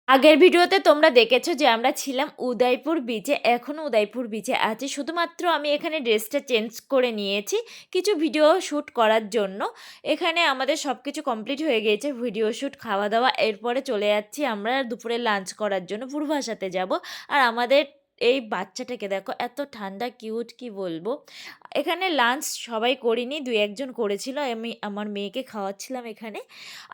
আগের ভিডিওতে তোমরা দেখেছো যে আমরা ছিলাম উদয়পুর বিচে, এখনও উদয়পুর বিচে আছি, শুধুমাত্র আমি এখানে ড্রেসটা চেঞ্জ করে নিয়েছি কিছু ভিডিও শ্যুট করার জন্য। এখানে আমাদের সব কিছু কমপ্লিট হয়ে গিয়েছে, ভিডিও শ্যুট, খাওয়া দাওয়া, এরপরে চলে যাচ্ছি আমরা দুপুরে লাঞ্চ করার জন্য, পূর্বাশাতে যাব। আর আমাদের এই বাচ্চাটাকে দেখো, এত ঠান্ডা কিউট, কি বলবো। এখানে লাঞ্চ সবাই করিনি, দুই একজন করেছিল, আমি আমার মেয়েকে খাওয়াচ্ছিলাম এখানে।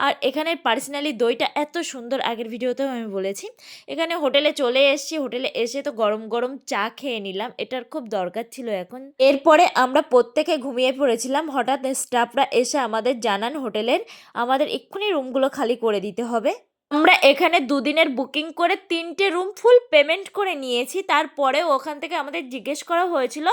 আর এখানের পার্সোনালি দইটা এত সুন্দর, আগের ভিডিওতেও আমি বলেছি। এখানে হোটেলে চলে এসেছি, হোটেলে এসে তো গরম গরম চা খেয়ে নিলাম, এটার খুব দরকার ছিল এখন। এরপরে আমরা প্রত্যেকে ঘুমিয়ে পড়েছিলাম, হঠাৎ স্টাফরা এসে আমাদের জানান হোটেলের আমাদের এক্ষুনি রুমগুলো খালি করে দিতে হবে। আমরা এখানে দুদিনের বুকিং করে 3টে রুম ফুল পেমেন্ট করে নিয়েছি। তারপরেও ওখান থেকে আমাদের জিজ্ঞেস করা হয়েছিল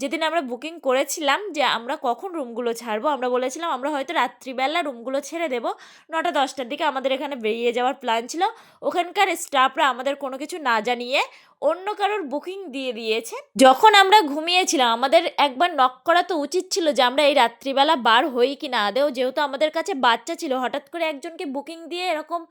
যেদিন আমরা বুকিং করেছিলাম যে আমরা কখন রুমগুলো ছাড়বো। আমরা বলেছিলাম আমরা হয়তো রাত্রিবেলা রুমগুলো ছেড়ে দেবো, 9টা 10টার দিকে আমাদের এখানে বেরিয়ে যাওয়ার প্ল্যান ছিল। ওখানকার স্টাফরা আমাদের কোনো কিছু না জানিয়ে অন্য কারোর বুকিং দিয়ে দিয়েছে। যখন আমরা ঘুমিয়েছিলাম আমাদের একবার নক করা তো উচিত ছিল যে আমরা এই রাত্রিবেলা বার হই কি না আদেও, যেহেতু আমাদের কাছে বাচ্চা ছিল। হঠাৎ করে একজনকে বুকিং দিয়ে এরকম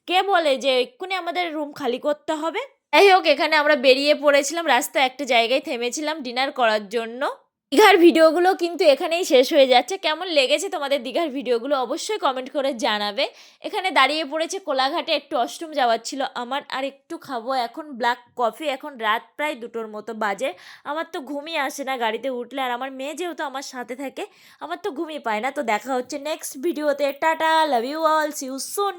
কে বলে যে এক্ষুনি আমাদের রুম খালি করতে হবে? যাই হোক, এখানে আমরা বেরিয়ে পড়েছিলাম, রাস্তায় একটা জায়গায় থেমেছিলাম ডিনার করার জন্য। দীঘার ভিডিওগুলো কিন্তু এখানেই শেষ হয়ে যাচ্ছে। কেমন লেগেছে তোমাদের দীঘার ভিডিওগুলো অবশ্যই কমেন্ট করে জানাবে। এখানে দাঁড়িয়ে পড়েছে কোলাঘাটে, একটু অষ্টম যাওয়ার ছিল আমার, আর একটু খাবো এখন ব্ল্যাক কফি। এখন রাত প্রায় 2টোর মতো বাজে। আমার তো ঘুমই আসে না গাড়িতে উঠলে, আর আমার মেয়ে যেহেতু আমার সাথে থাকে আমার তো ঘুমই পায় না। তো দেখা হচ্ছে নেক্সট ভিডিওতে, tata, love you all, see you soon.